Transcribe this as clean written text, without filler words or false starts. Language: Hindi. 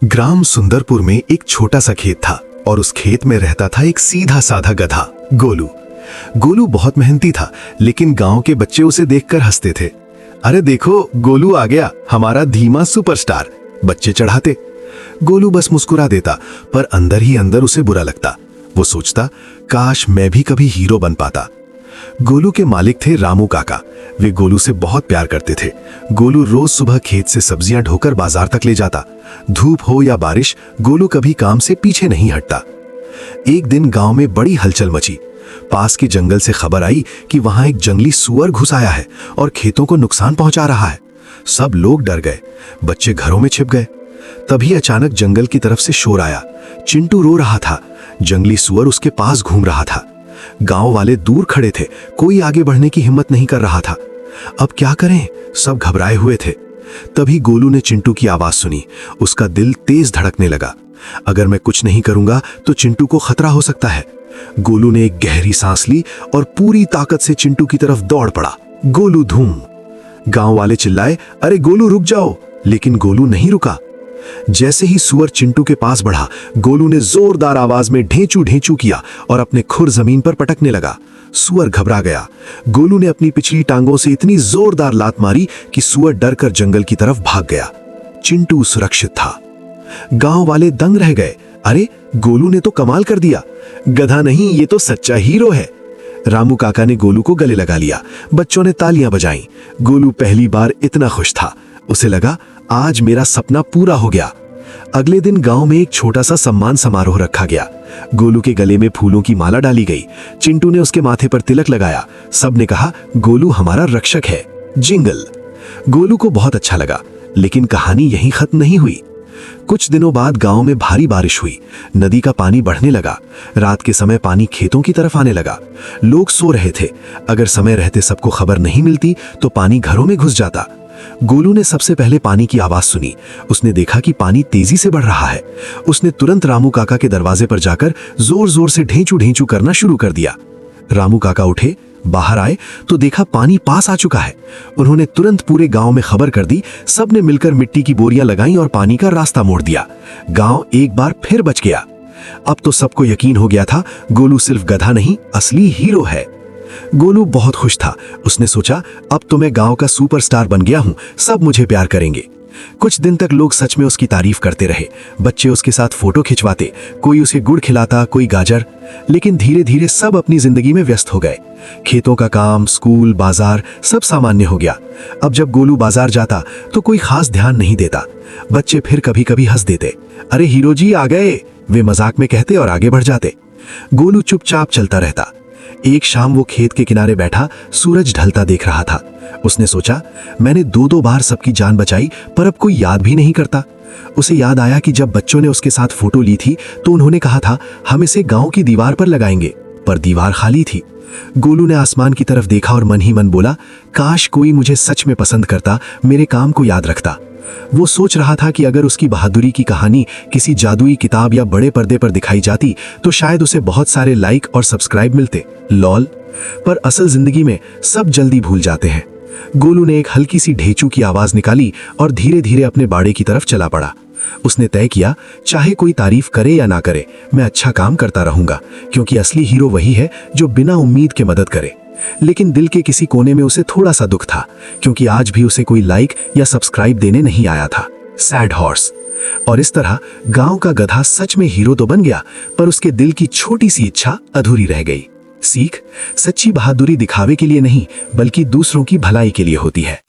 ग्राम सुंदरपुर में एक छोटा सा खेत था और उस खेत में रहता था एक सीधा साधा गधा गोलू। गोलू बहुत मेहनती था, लेकिन गांव के बच्चे उसे देखकर हंसते थे। अरे देखो, गोलू आ गया, हमारा धीमा सुपरस्टार, बच्चे चढ़ाते। गोलू बस मुस्कुरा देता, पर अंदर ही अंदर उसे बुरा लगता। वो सोचता, काश मैं भी कभी हीरो बन पाता। गोलू के मालिक थे रामू काका। वे गोलू से बहुत प्यार करते थे। गोलू रोज सुबह खेत से सब्जियां ढोकर बाजार तक ले जाता। धूप हो या बारिश, गोलू कभी काम से पीछे नहीं हटता। एक दिन गांव में बड़ी हलचल मची। पास के जंगल से खबर आई कि वहां एक जंगली सुअर घुस आया है और खेतों को नुकसान पहुंचा रहा है। सब लोग डर गए, बच्चे घरों में छिप गए। तभी अचानक जंगल की तरफ से शोर आया। चिंटू रो रहा था। जंगली सुअर उसके पास घूम रहा था। गांव वाले दूर खड़े थे, कोई आगे बढ़ने की हिम्मत नहीं कर रहा था। अब क्या करें, सब घबराए हुए थे। तभी गोलू ने चिंटू की आवाज सुनी। उसका दिल तेज धड़कने लगा। अगर मैं कुछ नहीं करूंगा तो चिंटू को खतरा हो सकता है। गोलू ने एक गहरी सांस ली और पूरी ताकत से चिंटू की तरफ दौड़ पड़ा। गोलू धूम। गांव वाले चिल्लाए, अरे गोलू रुक जाओ, लेकिन गोलू नहीं रुका। जैसे ही सुअर चिंटू के पास बढ़ा, गोलू ने जोरदार आवाज में ढेंचू ढेंचू किया और अपने खुर जमीन पर पटकने लगा। सुअर घबरा गया। गोलू ने अपनी पिछली टांगों से इतनी जोरदार लात मारी कि सुअर डरकर जंगल की तरफ भाग गया। चिंटू सुरक्षित था। गांव वाले दंग रह गए। अरे, गोलू ने तो कमाल कर दिया, गधा नहीं, ये तो सच्चा हीरो है। रामू काका ने गोलू को गले लगा लिया। बच्चों ने तालियां बजाईं। गोलू पहली बार इतना खुश था। उसे लगा, आज मेरा सपना पूरा हो गया। अगले दिन गांव में एक छोटा सा सम्मान समारोह रखा गया। गोलू के गले में फूलों की माला डाली गई। चिंटू ने उसके माथे पर तिलक लगाया। सबने कहा, गोलू हमारा रक्षक है। जिंगल। गोलू को बहुत अच्छा लगा, लेकिन कहानी यहीं खत्म नहीं हुई। कुछ दिनों बाद गांव में भारी बारिश हुई। नदी का पानी बढ़ने लगा। रात के समय पानी खेतों की तरफ आने लगा। लोग सो रहे थे। अगर समय रहते सबको खबर नहीं मिलती तो पानी घरों में घुस जाता। गोलू ने सबसे पहले पानी की आवाज सुनी। उसने देखा कि पानी तेजी से बढ़ रहा है। उसने तुरंत रामू काका के दरवाजे पर जाकर जोर जोर से ढेंचू ढेंचू करना शुरू कर दिया। रामू काका उठे, बाहर आए तो देखा पानी पास आ चुका है। उन्होंने तुरंत पूरे गांव में खबर कर दी। सबने मिलकर मिट्टी की बोरियां लगाईं और पानी का रास्ता मोड़ दिया। गांव एक बार फिर बच गया। अब तो सबको यकीन हो गया था, गोलू सिर्फ गधा नहीं, असली हीरो है। गोलू बहुत खुश था। उसने सोचा, अब तो मैं गांव का सुपरस्टार बन गया हूं, सब मुझे प्यार करेंगे। कुछ दिन तक लोग सच में उसकी तारीफ करते रहे। बच्चे उसके साथ फोटो खिंचवाते, कोई उसे गुड़ खिलाता, कोई गाजर। लेकिन धीरे धीरे सब अपनी जिंदगी में व्यस्त हो गए। खेतों का काम, स्कूल, बाजार सब सामान्य हो गया। अब जब गोलू बाजार जाता तो कोई खास ध्यान नहीं देता। बच्चे फिर कभी कभी हंस देते, अरे हीरो जी आ गए, वे मजाक में कहते और आगे बढ़ जाते। गोलू चुपचाप चलता रहता। एक शाम वो खेत के किनारे बैठा सूरज ढलता देख रहा था। उसने सोचा, मैंने दो बार सबकी जान बचाई, पर अब कोई याद भी नहीं करता। उसे याद आया कि जब बच्चों ने उसके साथ फोटो ली थी तो उन्होंने कहा था, हम इसे गांव की दीवार पर लगाएंगे, पर दीवार खाली थी। गोलू ने आसमान की तरफ देखा और मन ही मन बोला, काश कोई मुझे सच में पसंद करता, मेरे काम को याद रखता। वो सोच रहा था कि अगर उसकी बहादुरी की कहानी किसी जादुई किताब या बड़े पर्दे पर दिखाई जाती तो शायद उसे बहुत सारे लाइक और सब्सक्राइब मिलते। लॉल। पर असल जिंदगी में सब जल्दी भूल जाते हैं। गोलू ने एक हल्की सी ढेंचू की आवाज निकाली और धीरे धीरे अपने बाड़े की तरफ चला पड़ा। उसने तय किया, चाहे कोई तारीफ करे या ना करे, मैं अच्छा काम करता रहूंगा, क्योंकि असली हीरो वही है जो बिना उम्मीद के मदद करे। लेकिन दिल के किसी कोने में उसे थोड़ा सा दुख था, क्योंकि आज भी उसे कोई लाइक या सब्सक्राइब देने नहीं आया था। Sad horse. और इस तरह गांव का गधा सच में हीरो तो बन गया, पर उसके दिल की छोटी सी इच्छा अधूरी रह गई। सीख, सच्ची बहादुरी दिखावे के लिए नहीं, बल्कि दूसरों की भलाई के लिए होती है।